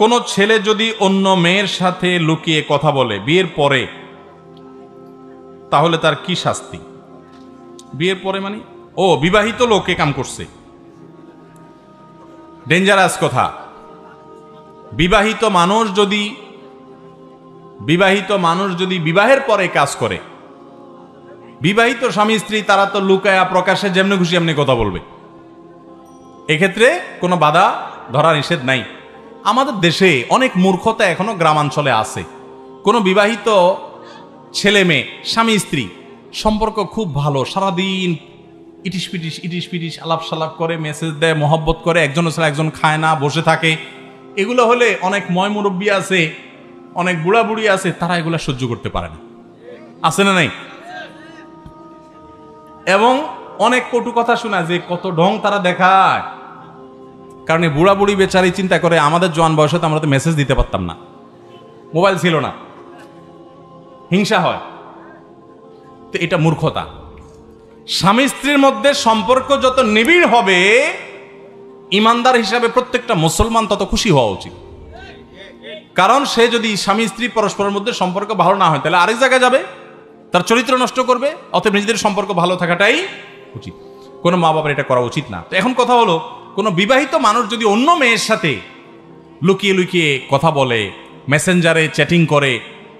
কোনো ছেলে যদি অন্য মেয়ের সাথে লুকিয়ে কথা বলে বিয়ের পরে, তাহলে তার কি শাস্তি? বিয়ের পরে মানে বিবাহিত লোকে কাম করছে, ডেঞ্জারাস কথা। বিবাহিত মানুষ যদি বিবাহের পরে কাজ করে, বিবাহিত স্বামী স্ত্রী তারা তো লুকায়া প্রকাশে যেমনি খুশি এমনি কথা বলবে, এক্ষেত্রে কোনো বাধা ধরা নিষেধ নাই। আমাদের দেশে অনেক মূর্খতা এখনো গ্রামাঞ্চলে আছে। কোনো বিবাহিত ছেলে মেয়ে স্বামী স্ত্রী সম্পর্ক খুব ভালো, সারাদিন ইটিস পিটিস আলাপ সালাপ করে, মেসেজ দেয়, মহব্বত করে, একজন ছাড়া একজন খায় না, বসে থাকে। এগুলো হলে অনেক ময় মুরব্বী আছে, অনেক বুড়া বুড়ি আছে, তারা এগুলো সহ্য করতে পারে না, আছে না নাই? এবং অনেক কটু কথা শোনা যে কত ঢং তারা দেখায়। কারণ এই বুড়া বুড়ি বেচারি চিন্তা করে আমাদের জোয়ান বয়সে তো আমরা তো মেসেজ দিতে পারতাম না, মোবাইল ছিল না, হিংসা হয়। তো এটা মূর্খতা। স্বামী স্ত্রীর মধ্যে সম্পর্ক যত নিবিড় হবে, ইমানদার হিসাবে প্রত্যেকটা মুসলমান তত খুশি হওয়া উচিত। কারণ সে যদি স্বামী স্ত্রী পরস্পরের মধ্যে সম্পর্ক ভালো না হয়, তাহলে আরেক জায়গায় যাবে, তার চরিত্র নষ্ট করবে। অতএব নিজেদের সম্পর্ক ভালো থাকাটাই উচিত। কোনো মা বাবার এটা করা উচিত না। তো এখন কথা হলো, কোনো বিবাহিত মানুষ যদি অন্য মেয়ের সাথে লুকিয়ে লুকিয়ে কথা বলে, মেসেঞ্জারে চ্যাটিং করে,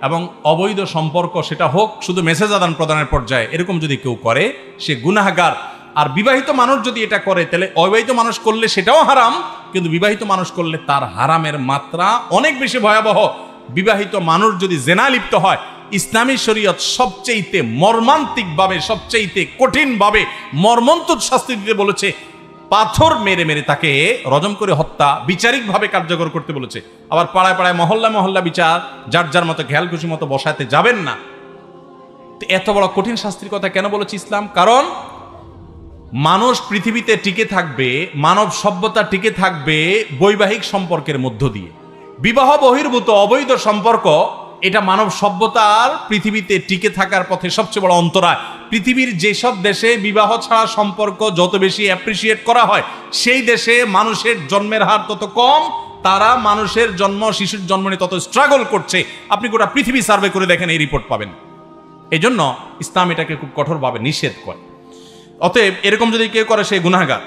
এবং অবৈধ সম্পর্ক, সেটা হোক শুধু মেসেজ আদান প্রদানের পর্যায়ে, এরকম যদি কেউ করে সে গুনাহগার। আর বিবাহিত মানুষ যদি এটা করে, তাহলে অবিবাহিত মানুষ করলে সেটাও হারাম, কিন্তু বিবাহিত মানুষ করলে তার হারামের মাত্রা অনেক বেশি ভয়াবহ। বিবাহিত মানুষ যদি জেনা লিপ্ত হয়, ইসলামী শরীয়ত সবচেয়ে মর্মান্তিকভাবে, সবচেয়ে কঠিনভাবে মর্মন্তুদ শাস্তি দিতে বলেছে। পাথর মেরে মেরে তাকে রজম করে হত্যা বিচারিকভাবে কার্যকর করতে বলেছে। আবার পাড়ায় পাড়ায় মহল্লা মহল্লা বিচার যার যার মতো খেয়াল খুশি মতো বসাতে যাবেন না। এত বড় কঠিন শাস্তির কথা কেন বলেছে ইসলাম? কারণ মানুষ পৃথিবীতে টিকে থাকবে, মানব সভ্যতা টিকে থাকবে বৈবাহিক সম্পর্কের মধ্য দিয়ে। বিবাহ বহির্ভূত অবৈধ সম্পর্ক, এটা মানব সভ্যতার পৃথিবীতে টিকে থাকার পথে সবচেয়ে বড় অন্তরায়। পৃথিবীর যেসব দেশে বিবাহ ছাড়া সম্পর্ক যত বেশি অ্যাপ্রিসিয়েট করা হয়, সেই দেশে মানুষের জন্মের হার তত কম, তারা মানুষের জন্ম, শিশুর জন্ম নিয়ে তত স্ট্রাগল করছে। আপনি গোটা পৃথিবী সার্ভে করে দেখেন, এই রিপোর্ট পাবেন। এই জন্য ইসলাম এটাকে খুব কঠোরভাবে নিষেধ করে। অতএব এরকম যদি কেউ করে সে গুনাহগার।